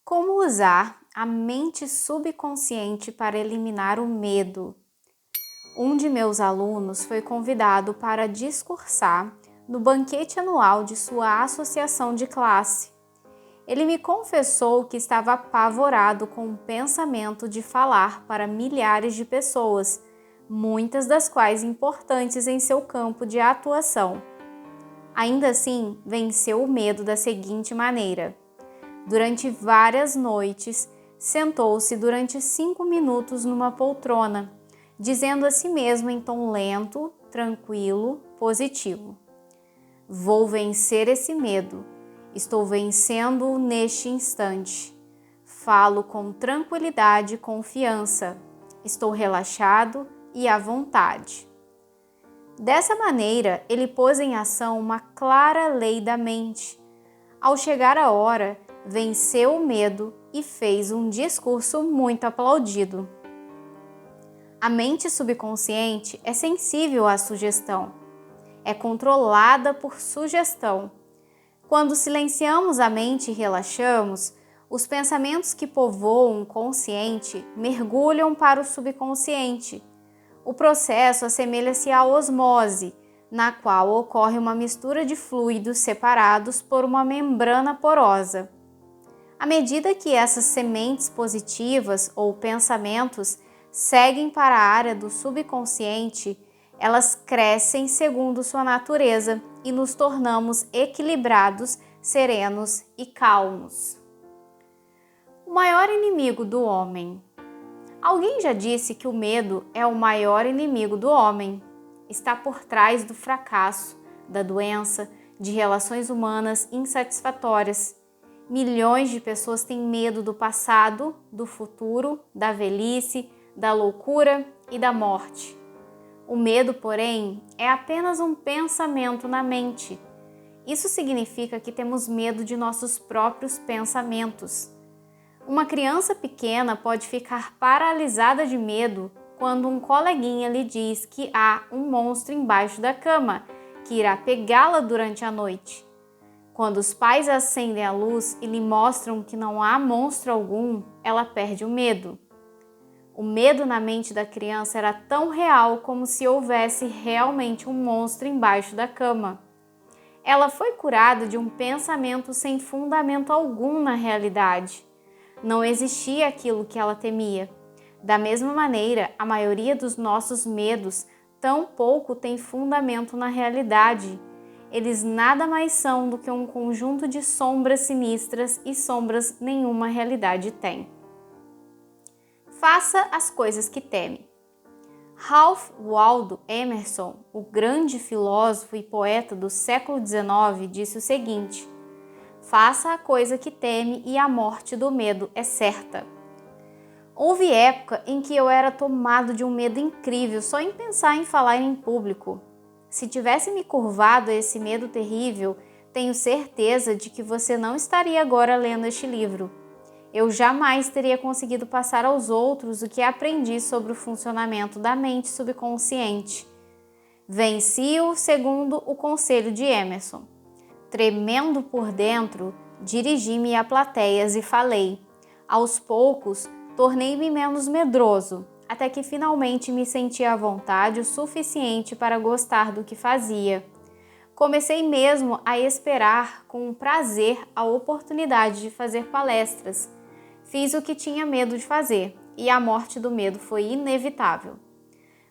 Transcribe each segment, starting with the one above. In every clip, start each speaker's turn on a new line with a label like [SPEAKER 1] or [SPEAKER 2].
[SPEAKER 1] Como usar a mente subconsciente para eliminar o medo? Um de meus alunos foi convidado para discursar no banquete anual de sua associação de classe. Ele me confessou que estava apavorado com o pensamento de falar para milhares de pessoas, muitas das quais importantes em seu campo de atuação. Ainda assim, venceu o medo da seguinte maneira: durante várias noites, sentou-se durante 5 minutos numa poltrona, dizendo a si mesmo em tom lento, tranquilo, positivo: vou vencer esse medo. Estou vencendo-o neste instante. Falo com tranquilidade e confiança. Estou relaxado e à vontade. Dessa maneira, ele pôs em ação uma clara lei da mente. Ao chegar a hora, venceu o medo e fez um discurso muito aplaudido. A mente subconsciente é sensível à sugestão. É controlada por sugestão. Quando silenciamos a mente e relaxamos, os pensamentos que povoam o consciente mergulham para o subconsciente. O processo assemelha-se à osmose, na qual ocorre uma mistura de fluidos separados por uma membrana porosa. À medida que essas sementes positivas ou pensamentos seguem para a área do subconsciente, elas crescem segundo sua natureza e nos tornamos equilibrados, serenos e calmos. O maior inimigo do homem. Alguém já disse que o medo é o maior inimigo do homem. Está por trás do fracasso, da doença, de relações humanas insatisfatórias. Milhões de pessoas têm medo do passado, do futuro, da velhice, da loucura e da morte. O medo, porém, é apenas um pensamento na mente. Isso significa que temos medo de nossos próprios pensamentos. Uma criança pequena pode ficar paralisada de medo quando um coleguinha lhe diz que há um monstro embaixo da cama, que irá pegá-la durante a noite. Quando os pais acendem a luz e lhe mostram que não há monstro algum, ela perde o medo. O medo na mente da criança era tão real como se houvesse realmente um monstro embaixo da cama. Ela foi curada de um pensamento sem fundamento algum na realidade. Não existia aquilo que ela temia. Da mesma maneira, a maioria dos nossos medos tampouco tem fundamento na realidade. Eles nada mais são do que um conjunto de sombras sinistras e sombras nenhuma realidade tem. Faça as coisas que teme. Ralph Waldo Emerson, o grande filósofo e poeta do século XIX, disse o seguinte: faça a coisa que teme e a morte do medo é certa. Houve época em que eu era tomado de um medo incrível só em pensar em falar em público. Se tivesse me curvado a esse medo terrível, tenho certeza de que você não estaria agora lendo este livro. Eu jamais teria conseguido passar aos outros o que aprendi sobre o funcionamento da mente subconsciente. Venci-o segundo o conselho de Emerson. Tremendo por dentro, dirigi-me a plateias e falei. Aos poucos, tornei-me menos medroso, até que finalmente me senti à vontade o suficiente para gostar do que fazia. Comecei mesmo a esperar com prazer a oportunidade de fazer palestras. Fiz o que tinha medo de fazer, e a morte do medo foi inevitável.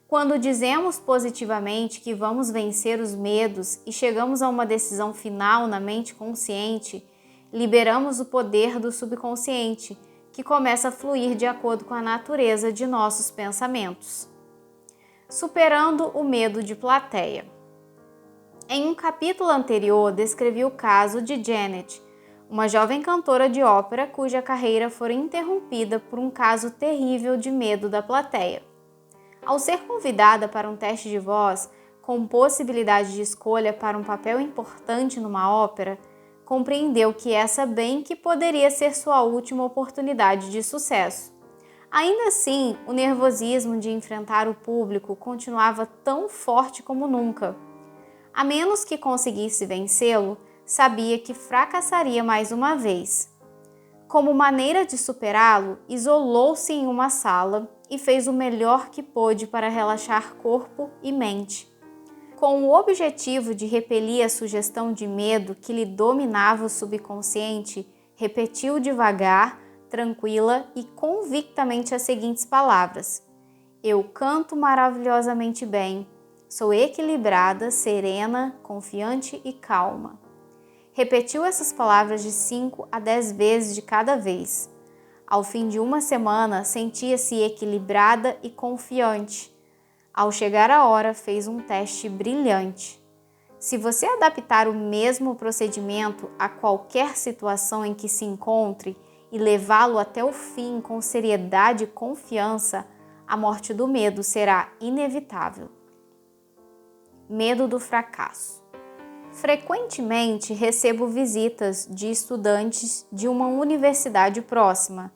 [SPEAKER 1] Quando dizemos positivamente que vamos vencer os medos e chegamos a uma decisão final na mente consciente, liberamos o poder do subconsciente, que começa a fluir de acordo com a natureza de nossos pensamentos. Superando o medo de plateia. Em um capítulo anterior, descrevi o caso de Janet, uma jovem cantora de ópera cuja carreira foi interrompida por um caso terrível de medo da plateia. Ao ser convidada para um teste de voz, com possibilidade de escolha para um papel importante numa ópera, compreendeu que essa bem que poderia ser sua última oportunidade de sucesso. Ainda assim, o nervosismo de enfrentar o público continuava tão forte como nunca. A menos que conseguisse vencê-lo, sabia que fracassaria mais uma vez. Como maneira de superá-lo, isolou-se em uma sala e fez o melhor que pôde para relaxar corpo e mente. Com o objetivo de repelir a sugestão de medo que lhe dominava o subconsciente, repetiu devagar, tranquila e convictamente as seguintes palavras: eu canto maravilhosamente bem, sou equilibrada, serena, confiante e calma. Repetiu essas palavras de 5 a 10 vezes de cada vez. Ao fim de uma semana, sentia-se equilibrada e confiante. Ao chegar a hora, fez um teste brilhante. Se você adaptar o mesmo procedimento a qualquer situação em que se encontre e levá-lo até o fim com seriedade e confiança, a morte do medo será inevitável. Medo do fracasso. Frequentemente recebo visitas de estudantes de uma universidade próxima.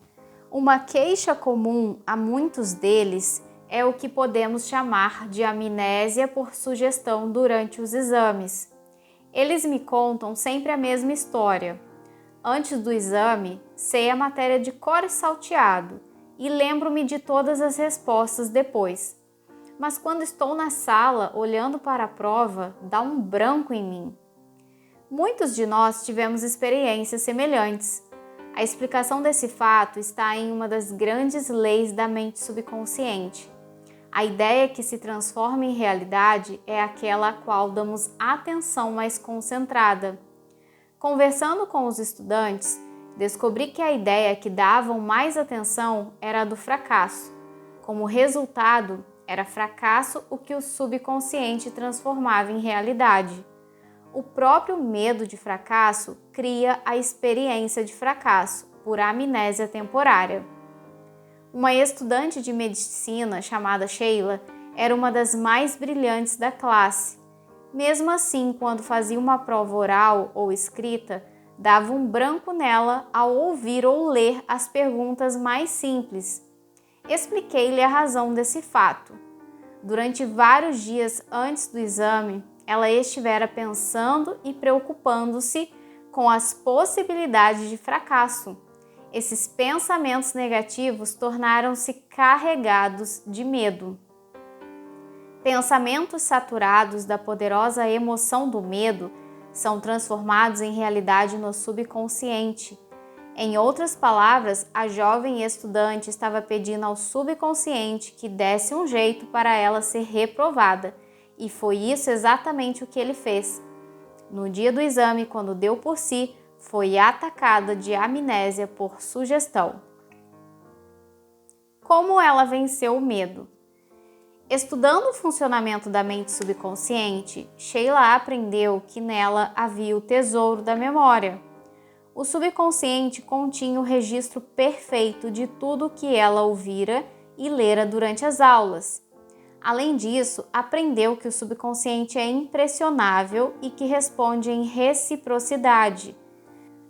[SPEAKER 1] Uma queixa comum a muitos deles é o que podemos chamar de amnésia por sugestão durante os exames. Eles me contam sempre a mesma história. Antes do exame, sei a matéria de cor e salteado e lembro-me de todas as respostas depois. Mas quando estou na sala olhando para a prova, dá um branco em mim. Muitos de nós tivemos experiências semelhantes. A explicação desse fato está em uma das grandes leis da mente subconsciente. A ideia que se transforma em realidade é aquela a qual damos atenção mais concentrada. Conversando com os estudantes, descobri que a ideia que davam mais atenção era a do fracasso. Como resultado, era fracasso o que o subconsciente transformava em realidade. O próprio medo de fracasso cria a experiência de fracasso, por amnésia temporária. Uma estudante de medicina chamada Sheila era uma das mais brilhantes da classe. Mesmo assim, quando fazia uma prova oral ou escrita, dava um branco nela ao ouvir ou ler as perguntas mais simples. Expliquei-lhe a razão desse fato. Durante vários dias antes do exame, ela estivera pensando e preocupando-se com as possibilidades de fracasso. Esses pensamentos negativos tornaram-se carregados de medo. Pensamentos saturados da poderosa emoção do medo são transformados em realidade no subconsciente. Em outras palavras, a jovem estudante estava pedindo ao subconsciente que desse um jeito para ela ser reprovada, e foi isso exatamente o que ele fez. No dia do exame, quando deu por si, foi atacada de amnésia por sugestão. Como ela venceu o medo? Estudando o funcionamento da mente subconsciente, Sheila aprendeu que nela havia o tesouro da memória. O subconsciente continha o registro perfeito de tudo o que ela ouvira e lera durante as aulas. Além disso, aprendeu que o subconsciente é impressionável e que responde em reciprocidade.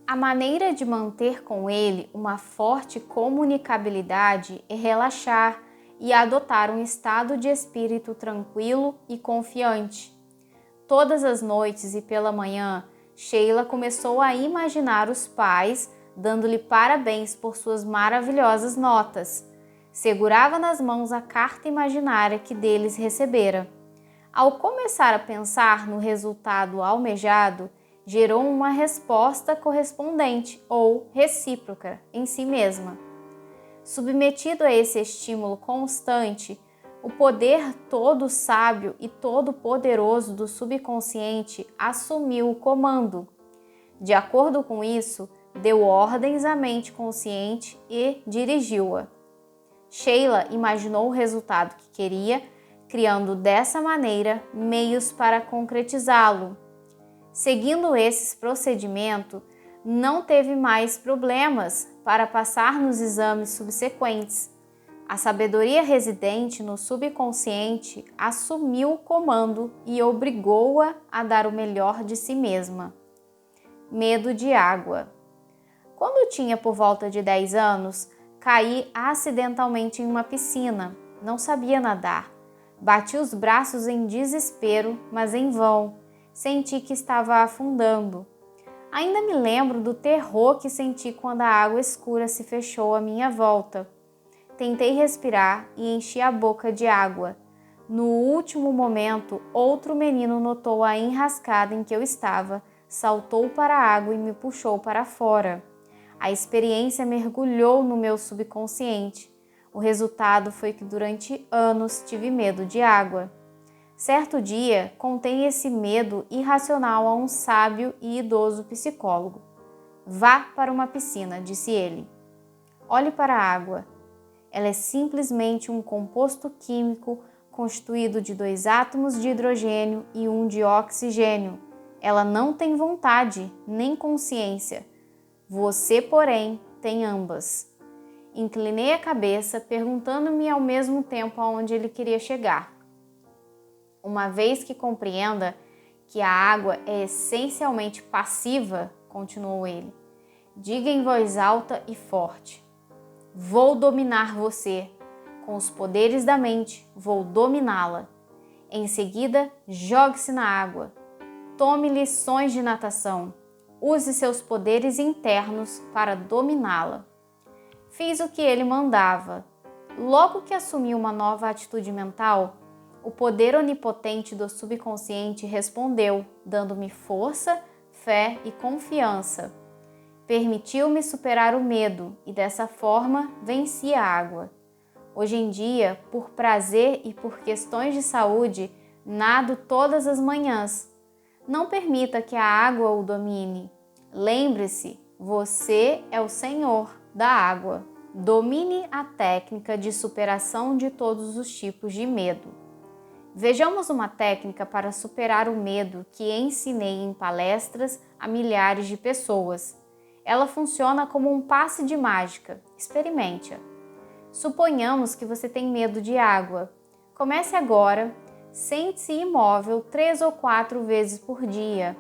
[SPEAKER 1] A maneira de manter com ele uma forte comunicabilidade é relaxar e adotar um estado de espírito tranquilo e confiante. Todas as noites e pela manhã, Sheila começou a imaginar os pais dando-lhe parabéns por suas maravilhosas notas. Segurava nas mãos a carta imaginária que deles recebera. Ao começar a pensar no resultado almejado, gerou uma resposta correspondente ou recíproca em si mesma. Submetido a esse estímulo constante, o poder todo sábio e todo poderoso do subconsciente assumiu o comando. De acordo com isso, deu ordens à mente consciente e dirigiu-a. Sheila imaginou o resultado que queria, criando dessa maneira meios para concretizá-lo. Seguindo esses procedimentos, não teve mais problemas para passar nos exames subsequentes. A sabedoria residente no subconsciente assumiu o comando e obrigou-a a dar o melhor de si mesma. Medo de água. Quando tinha por volta de 10 anos, caí acidentalmente em uma piscina. Não sabia nadar. Bati os braços em desespero, mas em vão. Senti que estava afundando. Ainda me lembro do terror que senti quando a água escura se fechou à minha volta. Tentei respirar e enchi a boca de água. No último momento, outro menino notou a enrascada em que eu estava, saltou para a água e me puxou para fora. A experiência mergulhou no meu subconsciente. O resultado foi que durante anos tive medo de água. Certo dia, contei esse medo irracional a um sábio e idoso psicólogo. Vá para uma piscina, disse ele. Olhe para a água. Ela é simplesmente um composto químico constituído de 2 átomos de hidrogênio e 1 de oxigênio. Ela não tem vontade, nem consciência. Você, porém, tem ambas. Inclinei a cabeça, perguntando-me ao mesmo tempo aonde ele queria chegar. Uma vez que compreenda que a água é essencialmente passiva, continuou ele, diga em voz alta e forte: vou dominar você. Com os poderes da mente, vou dominá-la. Em seguida, jogue-se na água. Tome lições de natação. Use seus poderes internos para dominá-la. Fiz o que ele mandava. Logo que assumi uma nova atitude mental, o poder onipotente do subconsciente respondeu, dando-me força, fé e confiança. Permitiu-me superar o medo e dessa forma venci a água. Hoje em dia, por prazer e por questões de saúde, nado todas as manhãs. Não permita que a água o domine. Lembre-se, você é o senhor da água. Domine a técnica de superação de todos os tipos de medo. Vejamos uma técnica para superar o medo que ensinei em palestras a milhares de pessoas. Ela funciona como um passe de mágica. Experimente-a. Suponhamos que você tem medo de água. Comece agora, sente-se imóvel 3 ou 4 vezes por dia.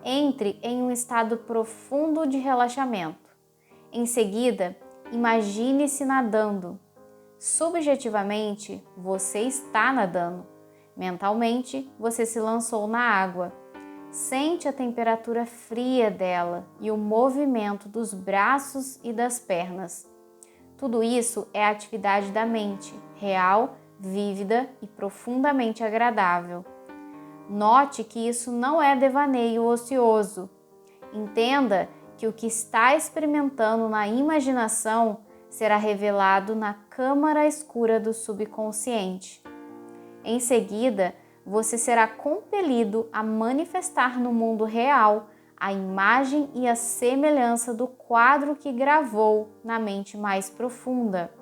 [SPEAKER 1] Entre em um estado profundo de relaxamento. Em seguida, imagine-se nadando. Subjetivamente, você está nadando. Mentalmente, você se lançou na água. Sente a temperatura fria dela e o movimento dos braços e das pernas. Tudo isso é atividade da mente, real, vívida e profundamente agradável. Note que isso não é devaneio ocioso. Entenda que o que está experimentando na imaginação será revelado na câmara escura do subconsciente. Em seguida, você será compelido a manifestar no mundo real a imagem e a semelhança do quadro que gravou na mente mais profunda.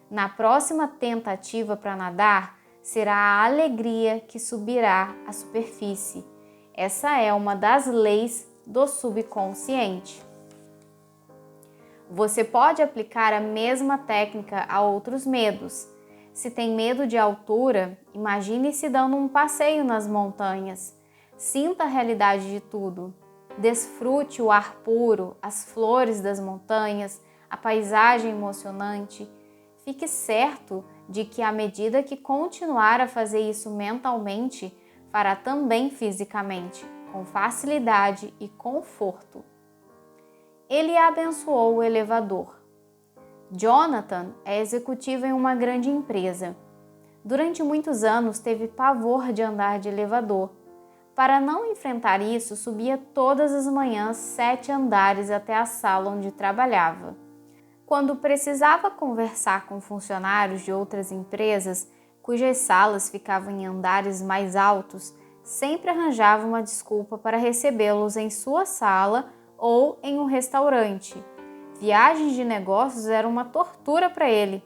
[SPEAKER 1] Na próxima tentativa para nadar, será a alegria que subirá à superfície. Essa é uma das leis do subconsciente. Você pode aplicar a mesma técnica a outros medos. Se tem medo de altura, imagine-se dando um passeio nas montanhas. Sinta a realidade de tudo. Desfrute o ar puro, as flores das montanhas, a paisagem emocionante. Fique certo de que à medida que continuar a fazer isso mentalmente, fará também fisicamente, com facilidade e conforto. Ele abençoou o elevador. Jonathan é executivo em uma grande empresa. Durante muitos anos teve pavor de andar de elevador. Para não enfrentar isso, subia todas as manhãs 7 andares até a sala onde trabalhava. Quando precisava conversar com funcionários de outras empresas, cujas salas ficavam em andares mais altos, sempre arranjava uma desculpa para recebê-los em sua sala ou em um restaurante. Viagens de negócios eram uma tortura para ele.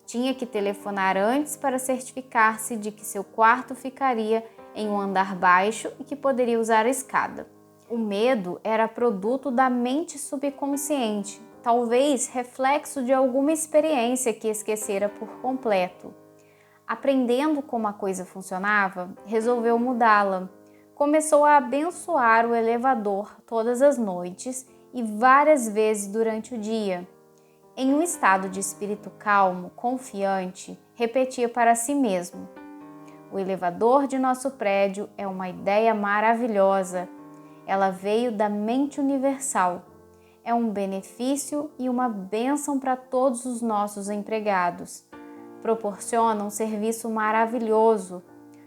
[SPEAKER 1] Tinha que telefonar antes para certificar-se de que seu quarto ficaria em um andar baixo e que poderia usar a escada. O medo era produto da mente subconsciente, talvez reflexo de alguma experiência que esquecera por completo. Aprendendo como a coisa funcionava, resolveu mudá-la. Começou a abençoar o elevador todas as noites e várias vezes durante o dia. Em um estado de espírito calmo, confiante, repetia para si mesmo: o elevador de nosso prédio é uma ideia maravilhosa. Ela veio da mente universal. É um benefício e uma bênção para todos os nossos empregados. Proporciona um serviço maravilhoso.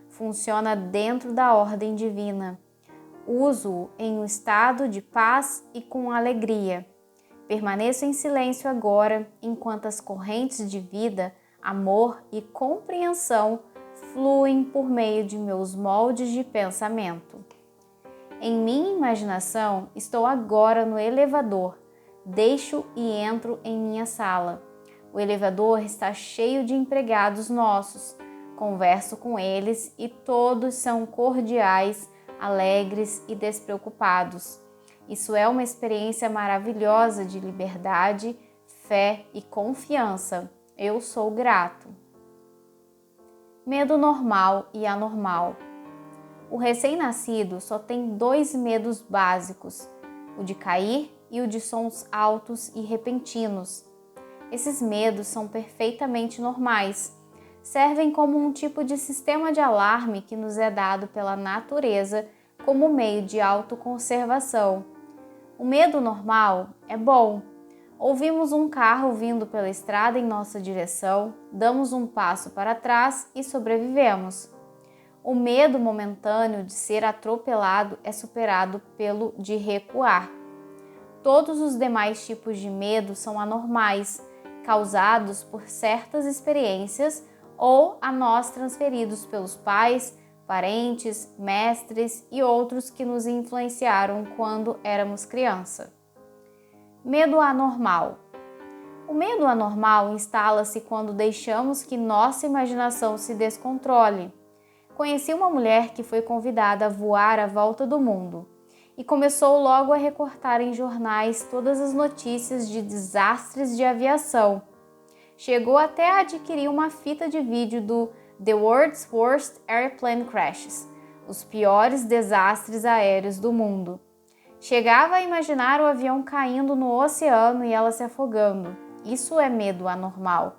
[SPEAKER 1] Funciona dentro da ordem divina. Uso-o em um estado de paz e com alegria. Permaneço em silêncio agora, enquanto as correntes de vida, amor e compreensão fluem por meio de meus moldes de pensamento. Em minha imaginação, estou agora no elevador. Deixo e entro em minha sala. O elevador está cheio de empregados nossos. Converso com eles e todos são cordiais, alegres e despreocupados. Isso é uma experiência maravilhosa de liberdade, fé e confiança. Eu sou grato. Medo normal e anormal. O recém-nascido só tem 2 medos básicos, o de cair e o de sons altos e repentinos. Esses medos são perfeitamente normais. Servem como um tipo de sistema de alarme que nos é dado pela natureza como meio de autoconservação. O medo normal é bom. Ouvimos um carro vindo pela estrada em nossa direção, damos um passo para trás e sobrevivemos. O medo momentâneo de ser atropelado é superado pelo de recuar. Todos os demais tipos de medo são anormais, causados por certas experiências ou a nós transferidos pelos pais, parentes, mestres e outros que nos influenciaram quando éramos criança. Medo anormal. O medo anormal instala-se quando deixamos que nossa imaginação se descontrole. Conheci uma mulher que foi convidada a voar à volta do mundo e começou logo a recortar em jornais todas as notícias de desastres de aviação. Chegou até a adquirir uma fita de vídeo do The World's Worst Airplane Crashes, os piores desastres aéreos do mundo. Chegava a imaginar o avião caindo no oceano e ela se afogando. Isso é medo anormal.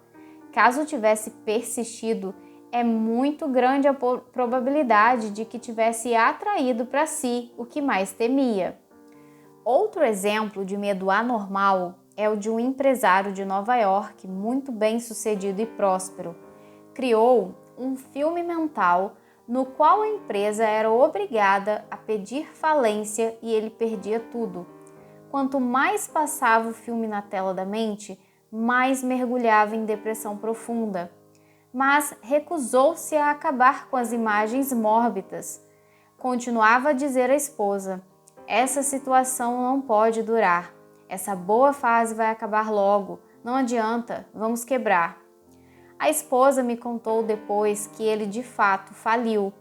[SPEAKER 1] Caso tivesse persistido, é muito grande a probabilidade de que tivesse atraído para si o que mais temia. Outro exemplo de medo anormal é o de um empresário de Nova York muito bem-sucedido e próspero. Criou um filme mental no qual a empresa era obrigada a pedir falência e ele perdia tudo. Quanto mais passava o filme na tela da mente, mais mergulhava em depressão profunda. Mas recusou-se a acabar com as imagens mórbidas. Continuava a dizer à esposa: essa situação não pode durar. Essa boa fase vai acabar logo. Não adianta, vamos quebrar. A esposa me contou depois que ele de fato faliu.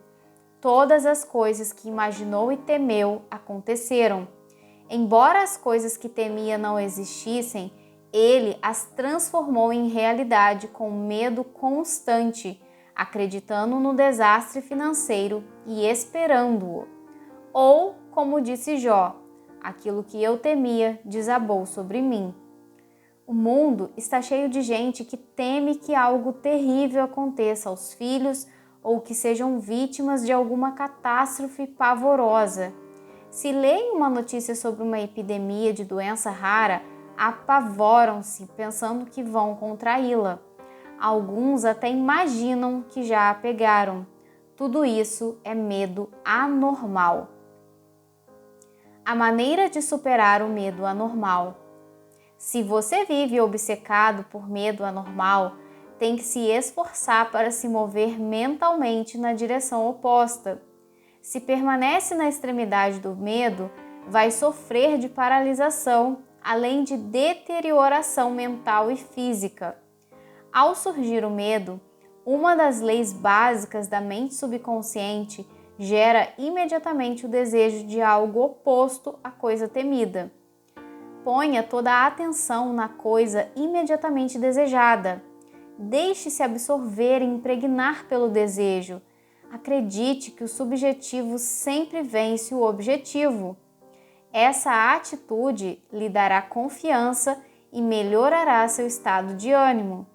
[SPEAKER 1] Todas as coisas que imaginou e temeu aconteceram. Embora as coisas que temia não existissem, ele as transformou em realidade com medo constante, acreditando no desastre financeiro e esperando-o. Ou, como disse Jó, aquilo que eu temia desabou sobre mim. O mundo está cheio de gente que teme que algo terrível aconteça aos filhos ou que sejam vítimas de alguma catástrofe pavorosa. Se leem uma notícia sobre uma epidemia de doença rara, apavoram-se pensando que vão contraí-la. Alguns até imaginam que já a pegaram. Tudo isso é medo anormal. A maneira de superar o medo anormal. Se você vive obcecado por medo anormal, tem que se esforçar para se mover mentalmente na direção oposta. Se permanece na extremidade do medo, vai sofrer de paralisação, além de deterioração mental e física. Ao surgir o medo, uma das leis básicas da mente subconsciente gera imediatamente o desejo de algo oposto à coisa temida. Ponha toda a atenção na coisa imediatamente desejada. Deixe-se absorver e impregnar pelo desejo. Acredite que o subjetivo sempre vence o objetivo. Essa atitude lhe dará confiança e melhorará seu estado de ânimo.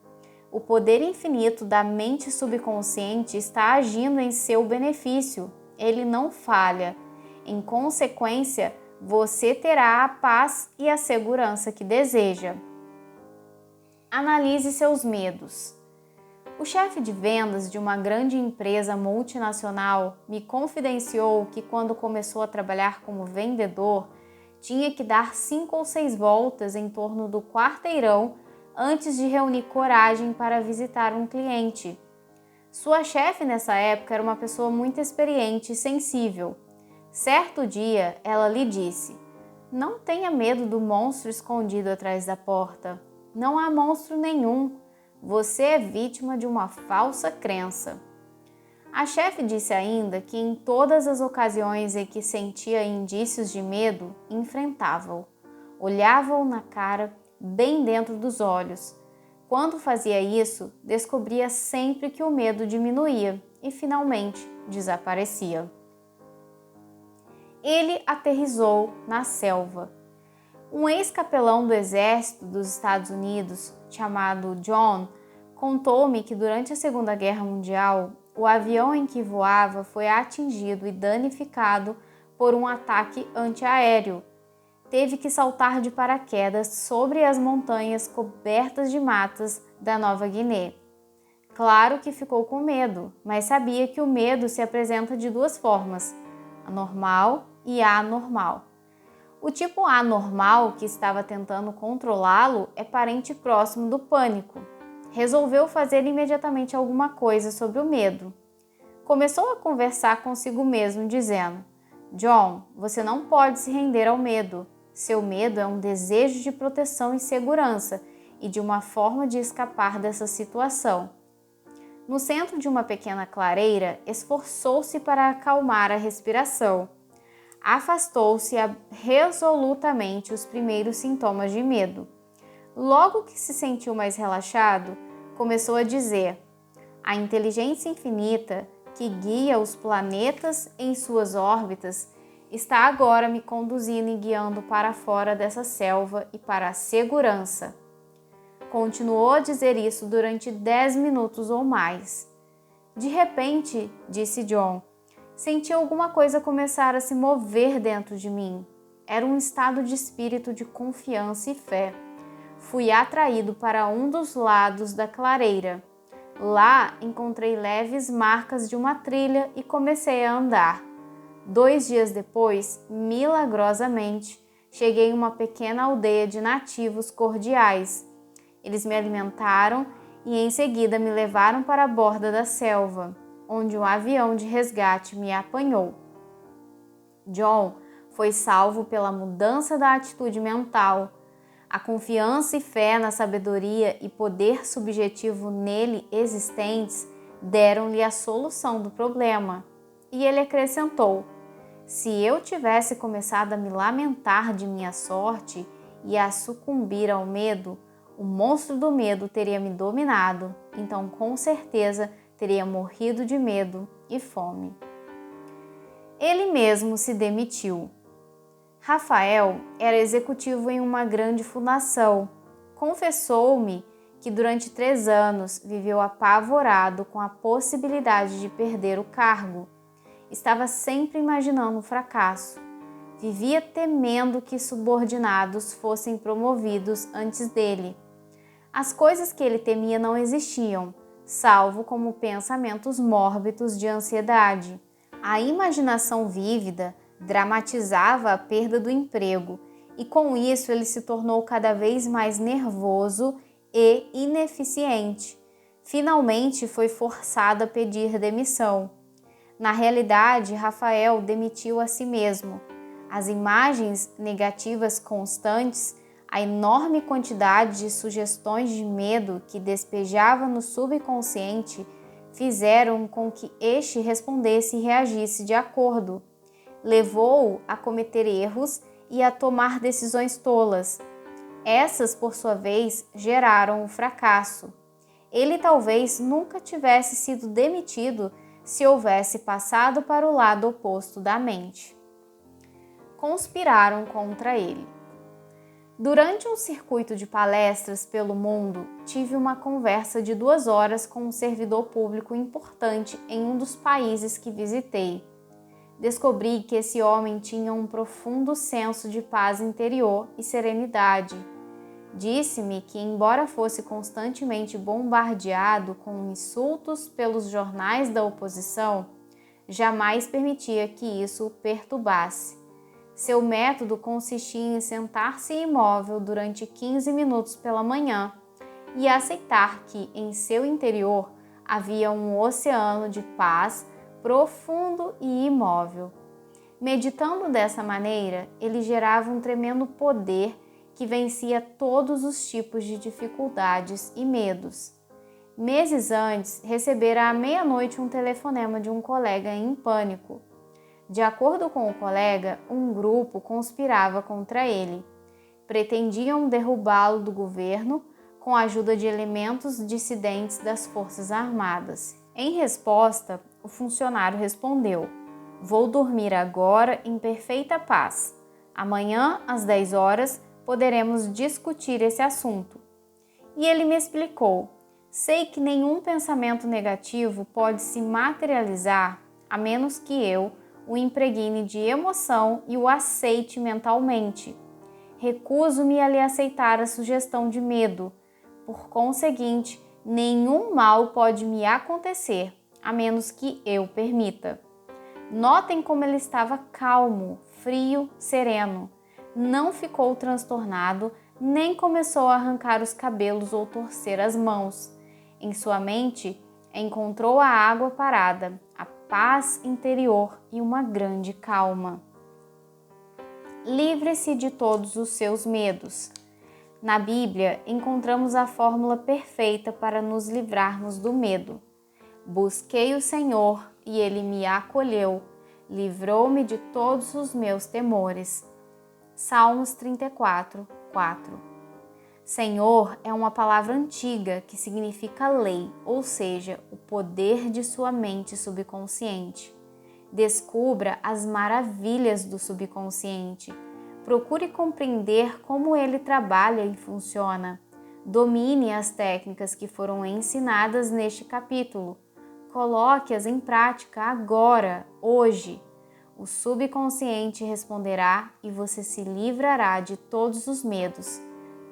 [SPEAKER 1] O poder infinito da mente subconsciente está agindo em seu benefício. Ele não falha. Em consequência, você terá a paz e a segurança que deseja. Analise seus medos. O chefe de vendas de uma grande empresa multinacional me confidenciou que quando começou a trabalhar como vendedor, tinha que dar 5 ou 6 voltas em torno do quarteirão antes de reunir coragem para visitar um cliente. Sua chefe nessa época era uma pessoa muito experiente e sensível. Certo dia, ela lhe disse: "Não tenha medo do monstro escondido atrás da porta. Não há monstro nenhum. Você é vítima de uma falsa crença." A chefe disse ainda que em todas as ocasiões em que sentia indícios de medo, enfrentava-o, olhava-o na cara, bem dentro dos olhos. Quando fazia isso, descobria sempre que o medo diminuía e finalmente desaparecia. Ele aterrissou na selva. Um ex-capelão do exército dos Estados Unidos, chamado John, contou-me que durante a Segunda Guerra Mundial, o avião em que voava foi atingido e danificado por um ataque antiaéreo. Teve que saltar de paraquedas sobre as montanhas cobertas de matas da Nova Guiné. Claro que ficou com medo, mas sabia que o medo se apresenta de duas formas, a normal e a anormal. O tipo anormal, que estava tentando controlá-lo, é parente próximo do pânico. Resolveu fazer imediatamente alguma coisa sobre o medo. Começou a conversar consigo mesmo, dizendo: "John, você não pode se render ao medo. Seu medo é um desejo de proteção e segurança e de uma forma de escapar dessa situação." No centro de uma pequena clareira, esforçou-se para acalmar a respiração. Afastou-se resolutamente os primeiros sintomas de medo. Logo que se sentiu mais relaxado, começou a dizer: "A inteligência infinita que guia os planetas em suas órbitas está agora me conduzindo e guiando para fora dessa selva e para a segurança." Continuou a dizer isso durante 10 minutos ou mais. De repente, disse John, senti alguma coisa começar a se mover dentro de mim. Era um estado de espírito de confiança e fé. Fui atraído para um dos lados da clareira. Lá encontrei leves marcas de uma trilha e comecei a andar. 2 dias depois, milagrosamente, cheguei em uma pequena aldeia de nativos cordiais. Eles me alimentaram e em seguida me levaram para a borda da selva, onde um avião de resgate me apanhou. John foi salvo pela mudança da atitude mental. A confiança e fé na sabedoria e poder subjetivo nele existentes deram-lhe a solução do problema. E ele acrescentou: "Se eu tivesse começado a me lamentar de minha sorte e a sucumbir ao medo, o monstro do medo teria me dominado, então com certeza teria morrido de medo e fome." Ele mesmo se demitiu. Rafael era executivo em uma grande fundação. Confessou-me que durante 3 anos viveu apavorado com a possibilidade de perder o cargo. Estava sempre imaginando o fracasso. Vivia temendo que subordinados fossem promovidos antes dele. As coisas que ele temia não existiam, salvo como pensamentos mórbidos de ansiedade. A imaginação vívida dramatizava a perda do emprego e com isso ele se tornou cada vez mais nervoso e ineficiente. Finalmente foi forçado a pedir demissão. Na realidade, Rafael demitiu a si mesmo. As imagens negativas constantes, a enorme quantidade de sugestões de medo que despejava no subconsciente fizeram com que este respondesse e reagisse de acordo. Levou-o a cometer erros e a tomar decisões tolas. Essas, por sua vez, geraram o fracasso. Ele talvez nunca tivesse sido demitido se houvesse passado para o lado oposto da mente. Conspiraram contra ele. Durante um circuito de palestras pelo mundo, tive uma conversa de 2 horas com um servidor público importante em um dos países que visitei. descobri que esse homem tinha um profundo senso de paz interior e serenidade. Disse-me que, embora fosse constantemente bombardeado com insultos pelos jornais da oposição, jamais permitia que isso o perturbasse. Seu método consistia em sentar-se imóvel durante 15 minutos pela manhã e aceitar que, em seu interior, havia um oceano de paz profundo e imóvel. Meditando dessa maneira, ele gerava um tremendo poder que vencia todos os tipos de dificuldades e medos. Meses antes, recebera à meia-noite um telefonema de um colega em pânico. De acordo com o colega, um grupo conspirava contra ele. Pretendiam derrubá-lo do governo com a ajuda de elementos dissidentes das Forças Armadas. Em resposta, o funcionário respondeu: "Vou dormir agora em perfeita paz. Amanhã, às 10 horas, poderemos discutir esse assunto." E ele me explicou: "Sei que nenhum pensamento negativo pode se materializar a menos que eu o impregne de emoção e o aceite mentalmente. Recuso-me a lhe aceitar a sugestão de medo. Por conseguinte, nenhum mal pode me acontecer, a menos que eu permita." Notem como ele estava calmo, frio, sereno. Não ficou transtornado, nem começou a arrancar os cabelos ou torcer as mãos. Em sua mente, encontrou a água parada, a paz interior e uma grande calma. Livre-se de todos os seus medos. Na Bíblia, encontramos a fórmula perfeita para nos livrarmos do medo. Busquei o Senhor e Ele me acolheu, livrou-me de todos os meus temores. Salmos 34, 4. Senhor é uma palavra antiga que significa lei, ou seja, o poder de sua mente subconsciente. Descubra as maravilhas do subconsciente. Procure compreender como ele trabalha e funciona. Domine as técnicas que foram ensinadas neste capítulo. Coloque-as em prática agora, hoje. O subconsciente responderá e você se livrará de todos os medos.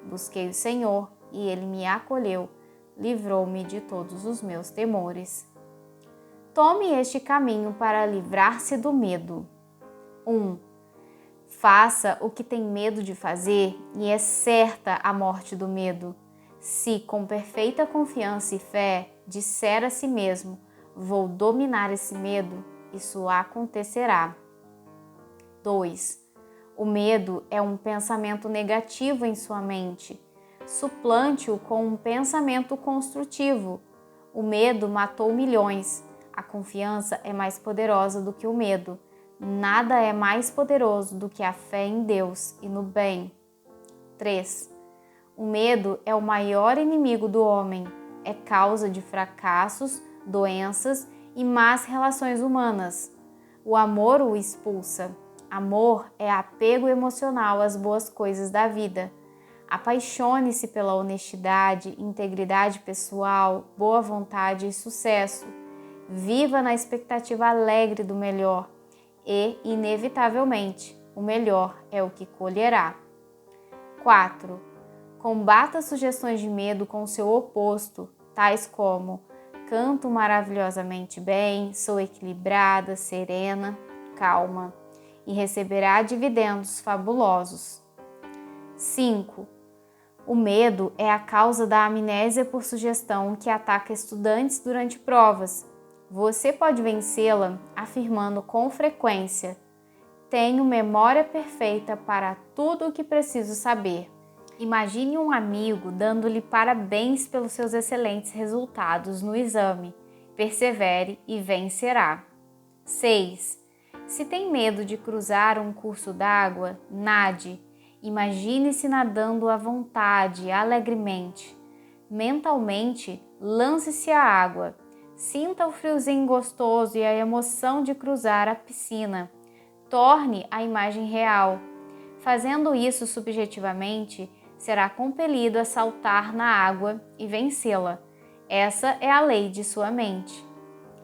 [SPEAKER 1] Busquei o Senhor e Ele me acolheu, livrou-me de todos os meus temores. Tome este caminho para livrar-se do medo. 1. Faça o que tem medo de fazer e é certa a morte do medo. Se, com perfeita confiança e fé, disser a si mesmo: "Vou dominar esse medo", isso acontecerá. 2. O medo é um pensamento negativo em sua mente. Suplante-o com um pensamento construtivo. O medo matou milhões. A confiança é mais poderosa do que o medo. Nada é mais poderoso do que a fé em Deus e no bem. 3. O medo é o maior inimigo do homem. É causa de fracassos, doenças e más relações humanas. O amor o expulsa. Amor é apego emocional às boas coisas da vida. Apaixone-se pela honestidade, integridade pessoal, boa vontade e sucesso. Viva na expectativa alegre do melhor e, inevitavelmente, o melhor é o que colherá. 4. Combata sugestões de medo com seu oposto, tais como: "Canto maravilhosamente bem, sou equilibrada, serena, calma", e receberá dividendos fabulosos. 5. O medo é a causa da amnésia por sugestão que ataca estudantes durante provas. Você pode vencê-la afirmando com frequência: "Tenho memória perfeita para tudo o que preciso saber." Imagine um amigo dando-lhe parabéns pelos seus excelentes resultados no exame. Persevere e vencerá. 6. Se tem medo de cruzar um curso d'água, nade. Imagine-se nadando à vontade, alegremente. Mentalmente, lance-se à água. Sinta o friozinho gostoso e a emoção de cruzar a piscina. Torne a imagem real. Fazendo isso subjetivamente, será compelido a saltar na água e vencê-la. Essa é a lei de sua mente.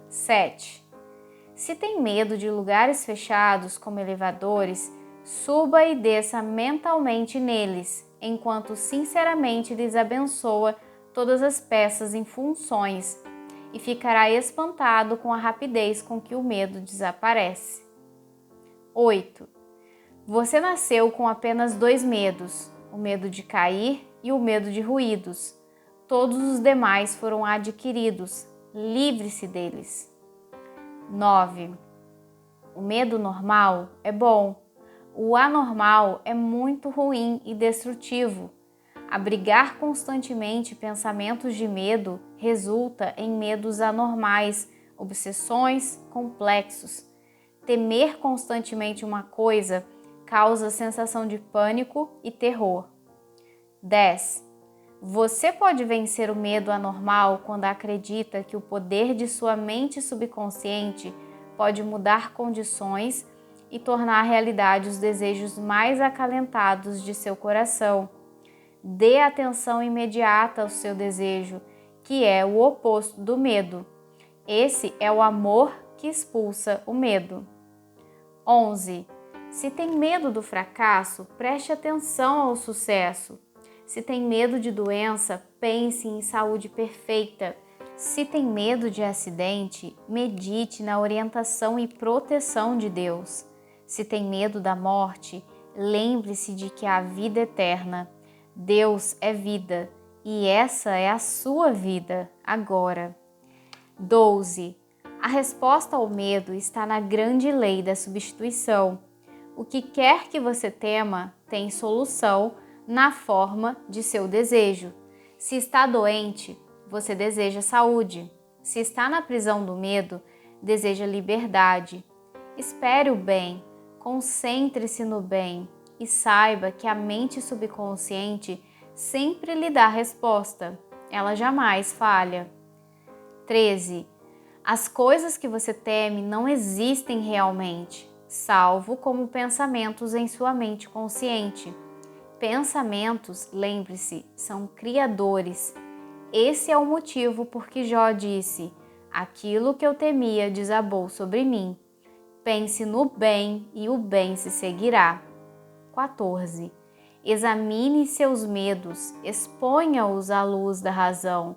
[SPEAKER 1] 7. Se tem medo de lugares fechados, como elevadores, suba e desça mentalmente neles, enquanto sinceramente lhes abençoa todas as peças em funções, e ficará espantado com a rapidez com que o medo desaparece. 8. Você nasceu com apenas 2 medos, o medo de cair e o medo de ruídos. Todos os demais foram adquiridos. Livre-se deles. 9. O medo normal é bom. O anormal é muito ruim e destrutivo. Abrigar constantemente pensamentos de medo resulta em medos anormais, obsessões, complexos. Temer constantemente uma coisa causa sensação de pânico e terror. 10. Você pode vencer o medo anormal quando acredita que o poder de sua mente subconsciente pode mudar condições e tornar realidade os desejos mais acalentados de seu coração. Dê atenção imediata ao seu desejo, que é o oposto do medo. Esse é o amor que expulsa o medo. 11. Se tem medo do fracasso, preste atenção ao sucesso. Se tem medo de doença, pense em saúde perfeita. Se tem medo de acidente, medite na orientação e proteção de Deus. Se tem medo da morte, lembre-se de que há vida eterna. Deus é vida e essa é a sua vida agora. 12. A resposta ao medo está na grande lei da substituição. O que quer que você tema tem solução na forma de seu desejo. Se está doente, você deseja saúde. Se está na prisão do medo, deseja liberdade. Espere o bem, concentre-se no bem e saiba que a mente subconsciente sempre lhe dá resposta. Ela jamais falha. 13. As coisas que você teme não existem realmente, salvo como pensamentos em sua mente consciente. Pensamentos, lembre-se, são criadores. Esse é o motivo por que Jó disse: aquilo que eu temia desabou sobre mim. Pense no bem e o bem se seguirá. 14. Examine seus medos, exponha-os à luz da razão.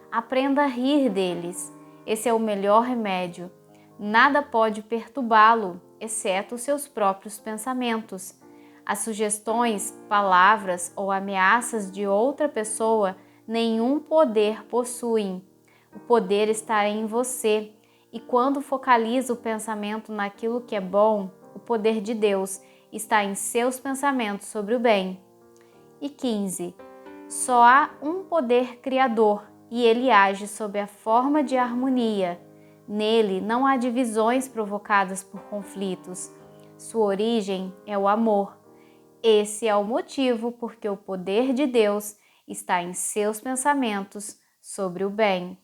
[SPEAKER 1] Aprenda a rir deles. Esse é o melhor remédio. Nada pode perturbá-lo, exceto os seus próprios pensamentos. As sugestões, palavras ou ameaças de outra pessoa nenhum poder possuem. O poder está em você, e quando focaliza o pensamento naquilo que é bom, o poder de Deus está em seus pensamentos sobre o bem. E 15. Só há um poder criador, e ele age sob a forma de harmonia. Nele não há divisões provocadas por conflitos. Sua origem é o amor. Esse é o motivo porque o poder de Deus está em seus pensamentos sobre o bem.